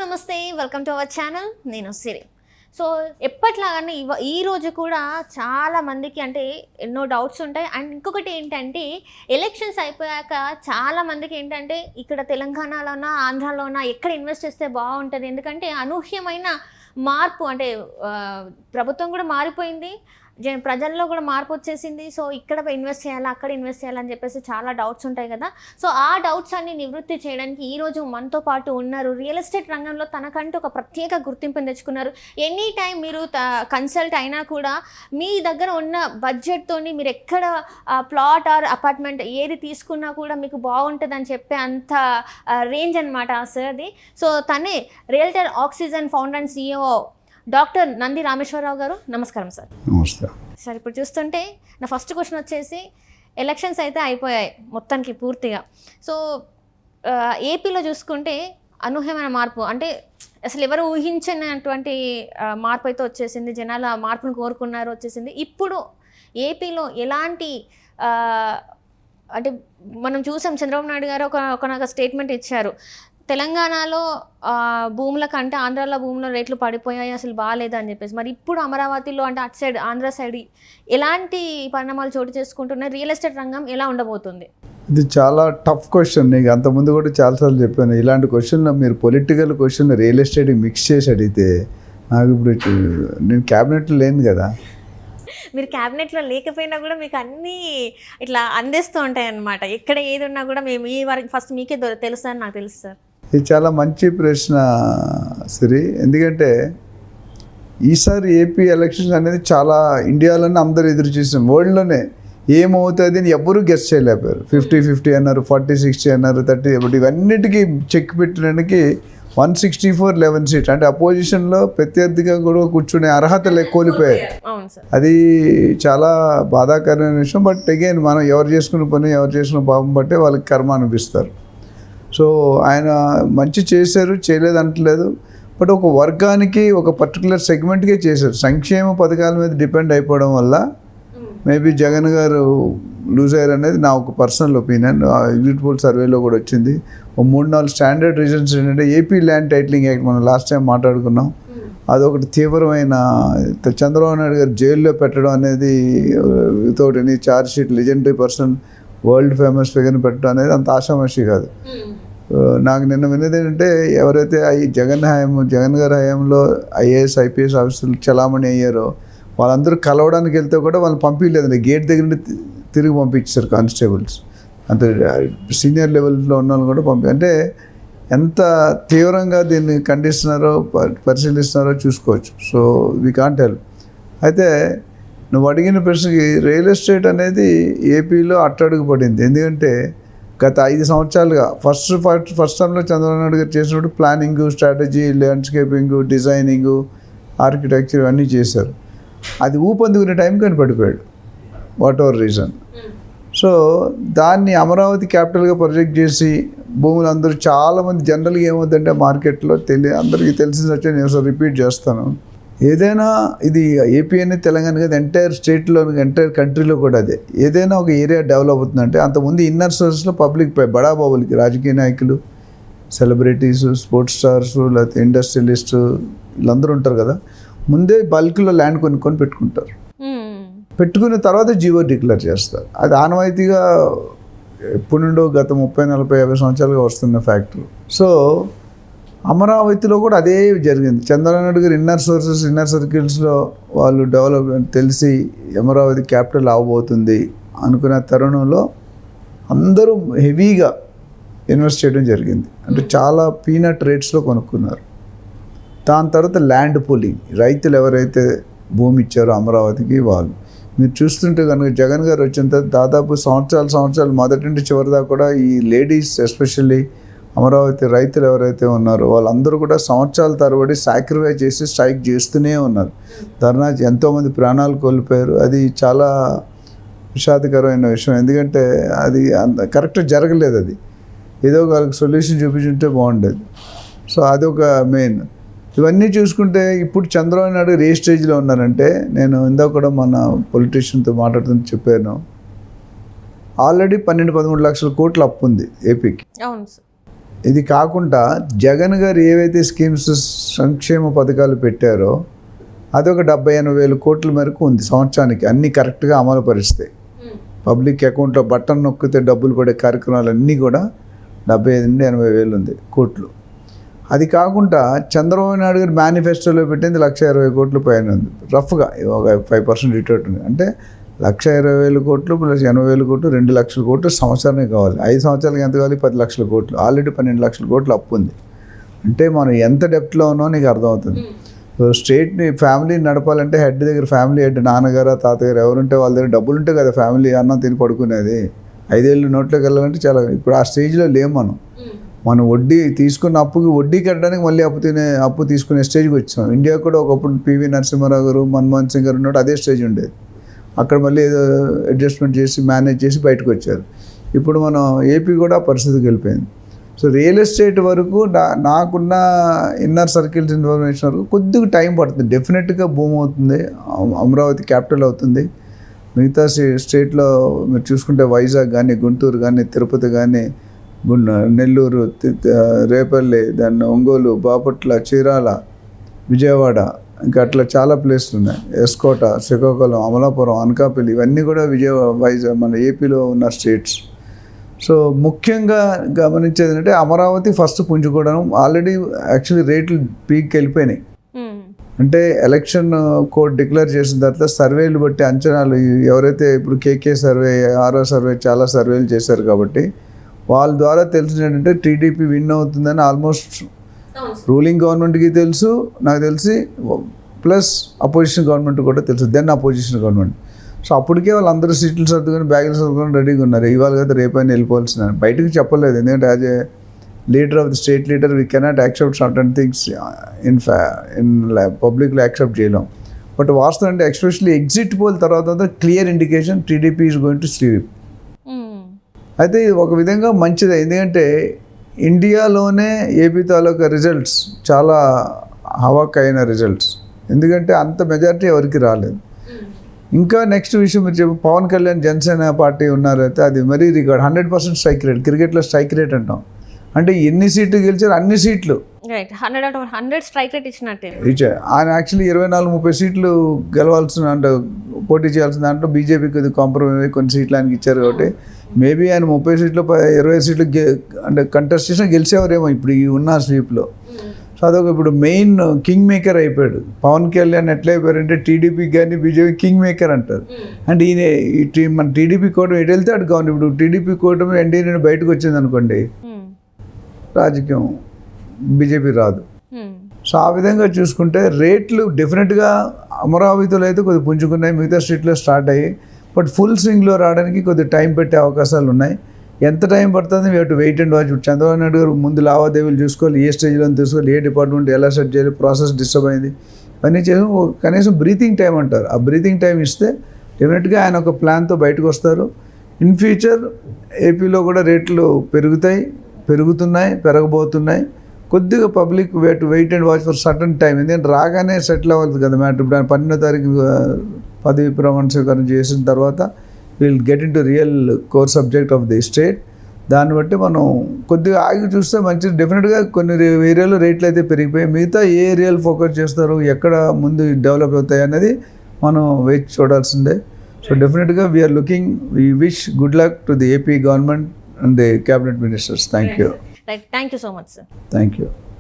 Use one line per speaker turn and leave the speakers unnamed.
నమస్తే, welcome to our channel. నేను సిరి. So ఎప్పట్లాగానే ఈ రోజు కూడా చాలా మందికి అంటే ఎన్నో డౌట్స్ ఉంటాయి. అండ్ ఇంకొకటి ఏంటంటే ఎలక్షన్స్ అయిపోయాక చాలా మందికి ఏంటంటే ఇక్కడ తెలంగాణలోనా ఆంధ్రాలోనా ఎక్కడ ఇన్వెస్ట్ చేస్తే బాగుంటుంది, ఎందుకంటే అనూహ్యమైన మార్పు అంటే ప్రభుత్వం కూడా మారిపోయింది, ప్రజల్లో కూడా మార్పు వచ్చేసింది. సో ఇక్కడ ఇన్వెస్ట్ చేయాలా అక్కడ ఇన్వెస్ట్ చేయాలని చెప్పేసి చాలా డౌట్స్ ఉంటాయి కదా. సో ఆ డౌట్స్ అన్ని నివృత్తి చేయడానికి ఈరోజు మనతో పాటు ఉన్నారు. రియల్ ఎస్టేట్ రంగంలో తనకంటూ ఒక ప్రత్యేక గుర్తింపుని తెచ్చుకున్నారు. ఎనీ టైం మీరు కన్సల్ట్ అయినా కూడా మీ దగ్గర ఉన్న బడ్జెట్తోని మీరు ఎక్కడ ప్లాట్ ఆర్ అపార్ట్మెంట్ ఏది తీసుకున్నా కూడా మీకు బాగుంటుందని చెప్పే అంత రేంజ్ అనమాట సార్ది. సో తనే realtor oxygen founder and CEO doctor Nandi Rameshwar Rao గారు. నమస్కారం సార్.
నమస్తే
సార్. ఇప్పుడు చూస్తుంటే నా ఫస్ట్ క్వశ్చన్ వచ్చేసి, ఎలక్షన్స్ అయితే అయిపోయాయి మొత్తానికి పూర్తిగా. సో ఏపీలో చూసుకుంటే అనూహ్యమైన మార్పు, అంటే అసలు ఎవరు ఊహించినటువంటి మార్పు అయితే వచ్చేసింది. జనాలు ఆ మార్పును కోరుకున్నారు, వచ్చేసింది. ఇప్పుడు ఏపీలో ఎలాంటి అంటే మనం చూసాం, చంద్రబాబు నాయుడు గారు ఒక స్టేట్మెంట్ ఇచ్చారు, తెలంగాణలో భూముల కంటే ఆంధ్రాలో భూముల రేట్లు పడిపోయాయి, అసలు బాగాలేదని చెప్పేసి. మరి ఇప్పుడు అమరావతిలో అంటే అటు సైడ్ ఆంధ్ర సైడ్ ఎలాంటి పరిణామాలు చోటు చేసుకుంటున్నాయి, రియల్ ఎస్టేట్ రంగం ఎలా ఉండబోతుంది?
ఇది చాలా టఫ్ క్వశ్చన్. నీకు అంతకుముందు కూడా చాలాసార్లు చెప్పాను, ఇలాంటి క్వశ్చన్లో మీరు political question real estate mix చేసి అడిగితే నాకు ఇప్పుడు నేను క్యాబినెట్లో లేను కదా.
మీరు క్యాబినెట్లో లేకపోయినా కూడా మీకు అన్నీ ఇట్లా అందిస్తూ ఉంటాయి అన్నమాట. ఎక్కడ ఏది ఉన్నా కూడా మేము ఈ వరకు ఫస్ట్ మీకే తెలుసు అని నాకు తెలుసు సార్.
ఇది చాలా మంచి ప్రశ్న సిరి. ఎందుకంటే ఈసారి ఏపీ ఎలక్షన్స్ అనేది చాలా ఇండియాలోనే అందరూ ఎదురు చూసాం, వరల్డ్లోనే ఏమవుతుంది అని ఎవ్వరూ గెస్ చేయలేకపోయారు. 50-50 అన్నారు, 40-60 అన్నారు, 30. ఇవన్నిటికీ చెక్ పెట్టడానికి 164-11 సీట్ అంటే అపోజిషన్లో ప్రత్యర్థిగా కూడా కూర్చునే అర్హత కోల్పోయారు. అది చాలా బాధాకరమైన విషయం. బట్ అగైన్ మనం ఎవరు చేసుకున్న పని ఎవరు చేసుకున్న పాపం బట్టే వాళ్ళకి కర్మ అనిపిస్తారు. సో ఆయన మంచి చేశారు, చేయలేదు అంటలేదు. బట్ ఒక వర్గానికి ఒక పర్టికులర్ సెగ్మెంట్కే చేశారు. సంక్షేమ పథకాల మీద డిపెండ్ అయిపోవడం వల్ల మేబీ జగన్ గారు లూజ్ అయ్యారు అనేది నా ఒక పర్సనల్ ఒపీనియన్. ఎగ్జిట్ పోల్ సర్వేలో కూడా వచ్చింది. ఒక 3-4 స్టాండర్డ్ రీజన్స్ ఏంటంటే ఏపీ ల్యాండ్ టైటిలింగ్ యాక్ట్ మనం లాస్ట్ టైం మాట్లాడుకున్నాం, అదొకటి తీవ్రమైన. చంద్రబాబు నాయుడు గారు జైల్లో పెట్టడం అనేది without any charge sheet legendary person world famous ఫిగర్ని పెట్టడం అనేది అంత ఆషామాషి కాదు. నాకు నిన్న విన్నది ఏంటంటే ఎవరైతే జగన్ గారి హయాంలో IAS IPS ఆఫీసర్లు చలామణి అయ్యారో వాళ్ళందరూ కలవడానికి వెళ్తే కూడా వాళ్ళు పంపించలేదండి, గేట్ దగ్గర నుండి తిరిగి పంపించారు కానిస్టేబుల్స్. అంత సీనియర్ లెవెల్లో ఉన్న వాళ్ళు కూడా అంటే ఎంత తీవ్రంగా దీన్ని ఖండిస్తున్నారో పరిశీలిస్తున్నారో చూసుకోవచ్చు. So we can't help. అయితే నువ్వు అడిగిన ప్రశ్నకి రియల్ ఎస్టేట్ అనేది ఏపీలో అట్టడుగు పడింది. ఎందుకంటే గత 5 సంవత్సరాలుగా ఫస్ట్ టైంలో చంద్రబాబు నాయుడు గారు చేసినప్పుడు planning, strategy, landscaping, designing, architecture అన్నీ చేశారు. అది ఊపందుకునే టైం కనిపడిపోయాడు, వాట్ ఎవర్ రీజన్. సో దాన్ని అమరావతి క్యాపిటల్గా ప్రొజెక్ట్ చేసి భూములు అందరూ చాలామంది జనరల్గా ఏమవుతుందంటే మార్కెట్లో అందరికీ తెలిసింది వచ్చి నేను రిపీట్ చేస్తాను, ఏదైనా ఇది ఏపీ అనేది తెలంగాణ కదా, ఎంటైర్ స్టేట్లో ఎంటైర్ కంట్రీలో కూడా అదే. ఏదైనా ఒక ఏరియా డెవలప్ అవుతుందంటే అంతకుముందు ఇన్నర్ సోర్స్లో పబ్లిక్ బడాబాబులకి, రాజకీయ నాయకులు, సెలబ్రిటీస్, స్పోర్ట్స్ స్టార్స్, లేకపోతే ఇండస్ట్రియలిస్ట్ వీళ్ళందరూ ఉంటారు కదా, ముందే బల్క్లో ల్యాండ్ కొనుక్కొని పెట్టుకుంటారు. పెట్టుకున్న తర్వాత జీవో డిక్లేర్ చేస్తారు. అది ఆనవాయితీగా ఎప్పుడు నుండో గత 30-40-50 సంవత్సరాలుగా వస్తున్న ఫ్యాక్టరీ. సో అమరావతిలో కూడా అదే జరిగింది. చంద్రబాబు నాయుడు గారు ఇన్నర్ సర్కిల్స్లో వాళ్ళు డెవలప్మెంట్ తెలిసి అమరావతి క్యాపిటల్ అవబోతుంది అనుకున్న తరుణంలో అందరూ హెవీగా ఇన్వెస్ట్ చేయడం జరిగింది. అంటే చాలా పీనట్ రేట్స్లో కొనుక్కున్నారు. దాని తర్వాత ల్యాండ్ పూలింగ్, రైతులు ఎవరైతే భూమి ఇచ్చారో అమరావతికి వాళ్ళు. మీరు చూస్తుంటే కనుక జగన్ గారు వచ్చిన తర్వాత దాదాపు సంవత్సరాలు మొదటి నుండి చివరి దాకా కూడా ఈ లేడీస్ ఎస్పెషల్లీ అమరావతి రైతులు ఎవరైతే ఉన్నారో వాళ్ళందరూ కూడా సంవత్సరాల తరబడి సాక్రిఫైస్ చేసి స్ట్రైక్ చేస్తూనే ఉన్నారు. ధర్నా ఎంతోమంది ప్రాణాలు కోల్పోయారు. అది చాలా విషాదకరమైన విషయం. ఎందుకంటే అది అంత కరెక్ట్గా జరగలేదు. అది ఏదో వాళ్ళకి సొల్యూషన్ చూపించుంటే బాగుండేది. సో అదొక మెయిన్. ఇవన్నీ చూసుకుంటే ఇప్పుడు చంద్రబాబు నాయుడు ఏ స్టేజ్లో ఉన్నారంటే, నేను ఇందాక కూడా మన పొలిటీషియన్తో మాట్లాడుతూ చెప్పాను, ఆల్రెడీ 12-13 లక్షల కోట్ల అప్పు ఉంది ఏపీకి.
అవును సార్.
ఇది కాకుండా జగన్ గారు ఏవైతే స్కీమ్స్ సంక్షేమ పథకాలు పెట్టారో అదొక 70-80 వేల కోట్ల మేరకు ఉంది సంవత్సరానికి, అన్నీ కరెక్ట్గా అమలు పరిస్తే. పబ్లిక్ అకౌంట్లో బటన్ నొక్కితే డబ్బులు పడే కార్యక్రమాలన్నీ కూడా 75-80 వేలు ఉంది కోట్లు. అది కాకుండా చంద్రబాబు నాయుడు గారు మేనిఫెస్టోలో పెట్టింది 1,20,000 కోట్ల పైన ఉంది, రఫ్గా ఒక 5% రిటర్న్ ఉంది. అంటే 1,20,000 కోట్లు ప్లస్ 80,000 కోట్లు 2 లక్షల కోట్లు సంవత్సరానికి కావాలి. 5 సంవత్సరాలకి ఎంత కావాలి? 10 లక్షల కోట్లు. ఆల్రెడీ 12 లక్షల కోట్లు అప్పు ఉంది. అంటే మనం ఎంత డెప్త్లో ఉన్నామో నీకు అర్థమవుతుంది. సో స్టేట్ని ఫ్యామిలీని నడపాలంటే హెడ్ దగ్గర, ఫ్యామిలీ హెడ్ నాన్నగారు తాతగారు ఎవరుంటే వాళ్ళ దగ్గర డబ్బులు ఉంటే కదా ఫ్యామిలీ అన్నం తిని పడుకునేది. 5 ఏళ్ళు నోట్లోకి వెళ్ళాలంటే చాలా, ఇప్పుడు ఆ స్టేజ్లో లేము మనం వడ్డీ తీసుకున్న అప్పుకి వడ్డీ కట్టడానికి మళ్ళీ అప్పు తీసుకునే స్టేజ్కి వచ్చాం. ఇండియా కూడా ఒకప్పుడు పివి నరసింహారావు గారు, మన్మోహన్ సింగ్ గారు ఉన్నట్టు అదే స్టేజ్ ఉండేది. అక్కడ మళ్ళీ ఏదో అడ్జస్ట్మెంట్ చేసి మేనేజ్ చేసి బయటకు వచ్చారు. ఇప్పుడు మనం ఏపీ కూడా పరిస్థితికి వెళ్ళిపోయింది. సో రియల్ ఎస్టేట్ వరకు నాకున్న ఇన్నర్ సర్కిల్స్ ఇన్ఫర్మేషన్ వరకు కొద్దిగా టైం పడుతుంది. డెఫినెట్గా భూమి అవుతుంది, అమరావతి క్యాపిటల్ అవుతుంది. మిగతా స్టేట్లో మీరు చూసుకుంటే వైజాగ్ కానీ, గుంటూరు కానీ, తిరుపతి కానీ, నెల్లూరు, రేపల్లి, దాన్ని ఒంగోలు, బాపట్ల, చీరాల, విజయవాడ, ఇంకా అట్లా చాలా ప్లేస్లు ఉన్నాయి. ఎస్కోట, శ్రీకాకుళం, అమలాపురం, అనకాపల్లి, ఇవన్నీ కూడా వైజాగ్ మన ఏపీలో ఉన్న స్టేట్స్. సో ముఖ్యంగా గమనించేది ఏంటంటే అమరావతి ఫస్ట్ పుంజుకోవడం. ఆల్రెడీ యాక్చువల్లీ రేట్లు పీక్ వెళ్ళిపోయినాయి. అంటే ఎలక్షన్ కోడ్ డిక్లేర్ చేసిన తర్వాత సర్వేలు బట్టి అంచనాలు, ఎవరైతే ఇప్పుడు కేకే సర్వే, ఆర్ఓ సర్వే, చాలా సర్వేలు చేశారు కాబట్టి వాళ్ళ ద్వారా తెలిసిన ఏంటంటే టీడీపీ విన్ అవుతుందని ఆల్మోస్ట్ రూలింగ్ గవర్నమెంట్కి తెలుసు, నాకు తెలిసి, ప్లస్ అపోజిషన్ గవర్నమెంట్ కూడా తెలుసు, దెన్ అపోజిషన్ గవర్నమెంట్. సో అప్పటికే వాళ్ళందరూ సీట్లు సర్దుకొని బ్యాగులు సర్దుకొని రెడీగా ఉన్నారు. ఇవాళ కదా రేపైనా వెళ్ళిపోవాల్సిన, బయటకు చెప్పలేదు. ఎందుకంటే as a leader of the state leader we cannot accept certain things in పబ్లిక్లో యాక్సెప్ట్ చేయలేం. బట్ వాస్తవం అంటే ఎస్పెషల్లీ ఎగ్జిట్ పోల్ తర్వాత clear indication TDP is going to sleep. అయితే ఇది ఒక విధంగా మంచిదే, ఎందుకంటే ఇండియాలోనే ఏపీ తాలూకా రిజల్ట్స్ చాలా హవాక్ అయిన రిజల్ట్స్. ఎందుకంటే అంత మెజారిటీ ఎవరికి రాలేదు. ఇంకా నెక్స్ట్ విషయం మీరు చెప్పి పవన్ కళ్యాణ్ జనసేన పార్టీ ఉన్నారు, అయితే అది మరీ రికార్డ్ 100% స్ట్రైక్ రేట్. క్రికెట్లో స్ట్రైక్ రేట్ అంటాం. అంటే ఎన్ని సీట్లు గెలిచారు అన్ని సీట్లు
100 స్ట్రైక్ రేట్ ఇచ్చినట్టే.
ఆయన యాక్చువల్లీ 24-30 సీట్లు గెలవాల్సిన, అంటే పోటీ చేయాల్సిన దాంట్లో బీజేపీకి కాంప్రమైజ్ కొన్ని సీట్లు ఆయనకి ఇచ్చారు. కాబట్టి మేబీ ఆయన 30 సీట్లు 20 సీట్లు అంటే కంటెస్ట్ చేసినా గెలిచేవారేమో ఇప్పుడు ఈ ఉన్న స్వీప్లో. సో అదొక ఇప్పుడు మెయిన్ కింగ్ మేకర్ అయిపోయాడు. పవన్ కళ్యాణ్ ఎట్లా అయిపోయారంటే టీడీపీకి కానీ బీజేపీ కింగ్ మేకర్ అంటారు. అంటే ఈయన మన టీడీపీ కూటమి ఎటు వెళ్తే అటు కావాలి. ఇప్పుడు టీడీపీ కూటమి ఎన్డీఏ నుండి బయటకు వచ్చింది అనుకోండి, రాజకీయం బీజేపీ రాదు. సో ఆ విధంగా చూసుకుంటే రేట్లు డెఫినెట్గా అమరావతిలో అయితే కొద్దిగా పుంజుకున్నాయి, మిగతా స్ట్రీట్లో స్టార్ట్ అయ్యి, బట్ ఫుల్ స్వింగ్లో రావడానికి కొద్దిగా టైం పెట్టే అవకాశాలు ఉన్నాయి. ఎంత టైం పడుతుంది we to wait and watch. Chandrababu Naidu garu ముందు లావాదేవీలు చూసుకోవాలి, ఏ స్టేజ్లో తీసుకోవాలి, ఏ డిపార్ట్మెంట్ ఎలా సెట్ చేయాలి, ప్రాసెస్ డిస్టర్బ్ అయింది, ఇవన్నీ చేసి కనీసం బ్రీతింగ్ టైం అంటారు. ఆ బ్రీతింగ్ టైం ఇస్తే డెఫినెట్గా ఆయన ఒక ప్లాన్తో బయటకు వస్తారు. ఇన్ ఫ్యూచర్ ఏపీలో కూడా రేట్లు పెరుగుతున్నాయి, పెరగబోతున్నాయి. కొద్దిగా public wait and watch for certain time. ఎందుకంటే రాగానే సెటిల్ అవ్వదు కదా మ్యాటర్. ఇప్పుడు 12వ తారీఖు పదవి ప్రమాణ స్వీకారం చేసిన తర్వాత will get in to real core subject of the state. దాన్ని బట్టి మనం కొద్దిగా ఆగి చూస్తే మంచిది. డెఫినెట్గా కొన్ని ఏరియాలో రేట్లు అయితే పెరిగిపోయి, మిగతా ఏ ఏరియాలు ఫోకస్ చేస్తారు, ఎక్కడ ముందు డెవలప్ అవుతాయి అనేది మనం వేచి చూడాల్సిందే. సో డెఫినెట్గా we are looking, we wish good luck to the AP government and the cabinet ministers. Thank you.
Right. Thank you so much, sir.
Thank you.